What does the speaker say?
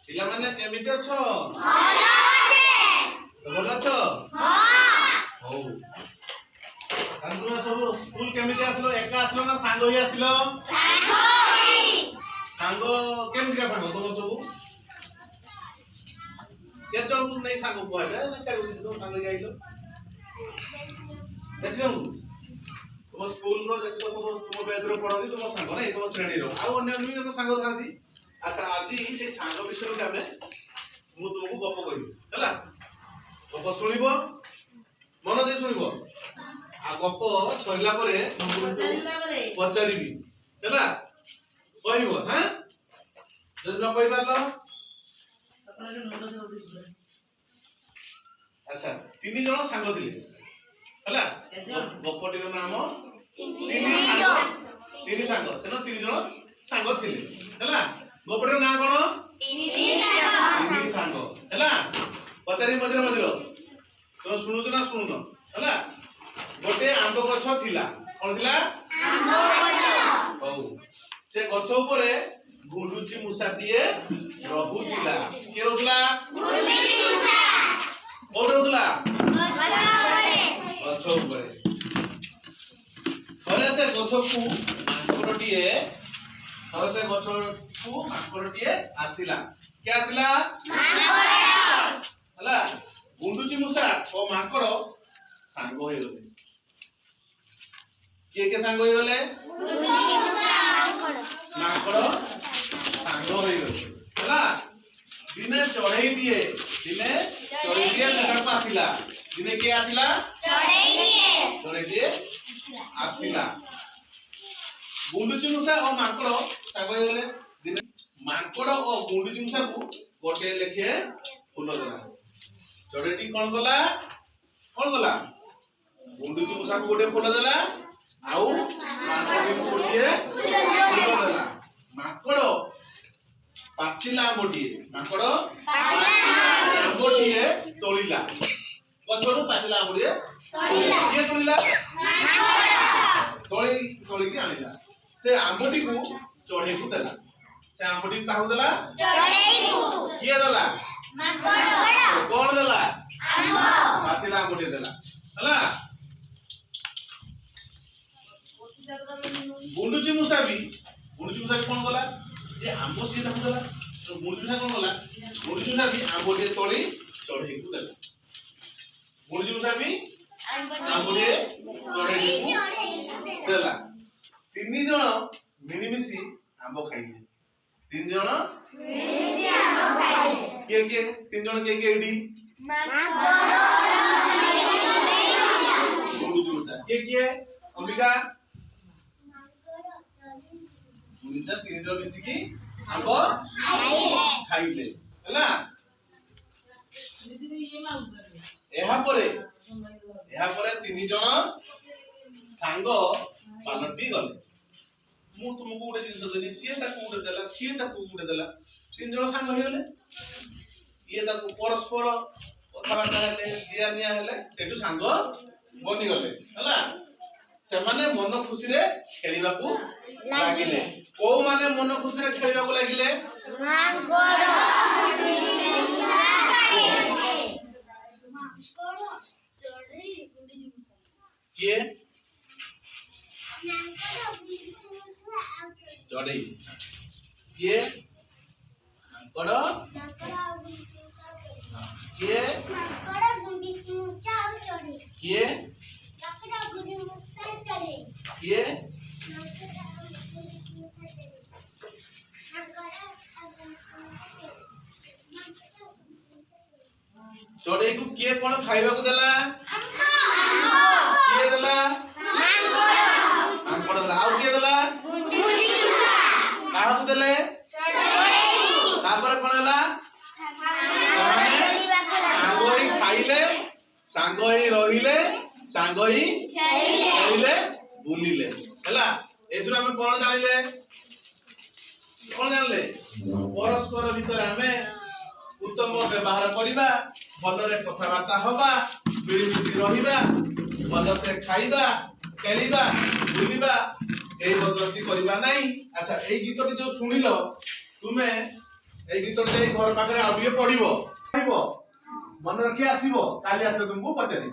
पिला माने केमिति अछो भल अछ हो तुम सब स्कूल केमिति आसलो एका आसलो ना सांग होई आसलो सांग केमिति का सांग तुम सब के जण तू नहीं सांग को आले ना का को सांग जाइलो बेसी तुम स्कूल रो जति तुम बेच रो पढोली तुम सांग नै तुम श्रेणी रो आ अन्य भी तुम सांग थांती अच्छा आज से सांग विषय रे हमें मु तुमको गप कहिबी हला गप सुनिबो मन दे सुनिबो आ गप सरिला परे पचारिबी हला कहिबो हां जदि न कहि पारलो अच्छा तीन जण सांग थिले हला गपटीर नाम तीन सांग तेनो तीन जण सांग थिले हला गपटीर नाम कोन तीन सांग हला पचारि मझिर मझिर तो सुनुछ ना सुनुन हला गोटे आंब गछ थिला कोन थिला आंब गछ हो से गछ ऊपर गुंडुची मुसाटिए रहुथिला के रहुला गुंडुची मुसा कोन रहुला गछ ऊपर थरे से गछ को मांकड़टिए थरे से गछ को मांकड़टिए आसिला के आसिला मांकड़ हला गुंडुची मुसा ओ मांकड़ सांग होई गले के सांग होई गले गुंडुची मुसा मांकड़ सांग होई गले हला दिने चढ़ई दिए सेटा को आसिला दिने के आसिला चढ़ई दिए आसिला गुंडुची मुसा और मांकड़ सांग होई गले दिने मांकड़ और गुंडुची मुसा को गोटे लेखे फूल देला चढ़ईटी कोन गला गुंडुची मुसा को गोटे फूल देला आउ मांकड़ को गोटे फूल देला मांकड़ पाचिला आंबोटिए मांकड़ आंबोटिए तोलिला गछरु पाचिला आंबोटिए तोलिला के तोलिला मांकड़ तोली के आनिला से आंबोटी को चढ़ई को देला से आंबोटी को काहू देला चढ़ई को के देला मांकड़ कोन देला आंबो पाचिला आंबोटी देला हला गुंडुची मुसा कोन गला जे आंबो सी दाम देला तो गुंडुची मुसा कोन गला गुंडुची मुसा भी आंबोटी तोली चढ़ई को देला गुंडुची मुसा भी आंबोटी चढ़ई को देला तीन जण मिनिमिसी आंबो खाइले तीन जण मिनिमिसी आंबो खाइले के तीन जण के एडी गुंडुची मुसा के अंबिका गुंडा तीन जण मिसी की आंबो खाइले हला एहा परे तीन जण सांग पालटी गले मु तुमको गोटे जिंस देली सी ताकू गोटे देला सी ताकू गोटे देला तीन जण सांग होई गले ये ताकू परस्पर कथाबार्ता हेले दिया निया हेले तेटू सांग बनी गले हला से माने मन खुशी रे खेलिबा को लागिले को माने मन खुशी रे खेलिबा को लागिले मांकड़ चढ़ई गुंडुची मुसा के चढ़ई के मांकड़ के मांकड़ गुंडुची मुसा और चढ़ई के मांकड़ गुंडुची मुसा चढ़ई के चढ़ई को के कोन खाइबा को देला के देला मांकड़ देला आउ के देला गुंडुची मुसा काहा को देले चढ़ई तापर कोन हला सांगोई खाइले सांगोई रहिले सांगोई खेलिले बुलिले हला एथुरा हम कोन जानिले परस्पर भीतर हमें उत्तम व्यवहार करबा भलरे कथाबार्ता होबा मिलिमिशि रहिबा भलसे खाइबा खेलिबा बुलिबा ए बदमाशी करबा नहीं। अच्छा ए गीतटी जो सुनिलो तुमे এই গীতটা যাই ঘর পাখରେ ଆଉ ଟିକେ ପଢିବ ମନେ ରଖି ଆସିବ କାଲି ଆସିଲେ ତୁମକୁ ପଚାରିବି।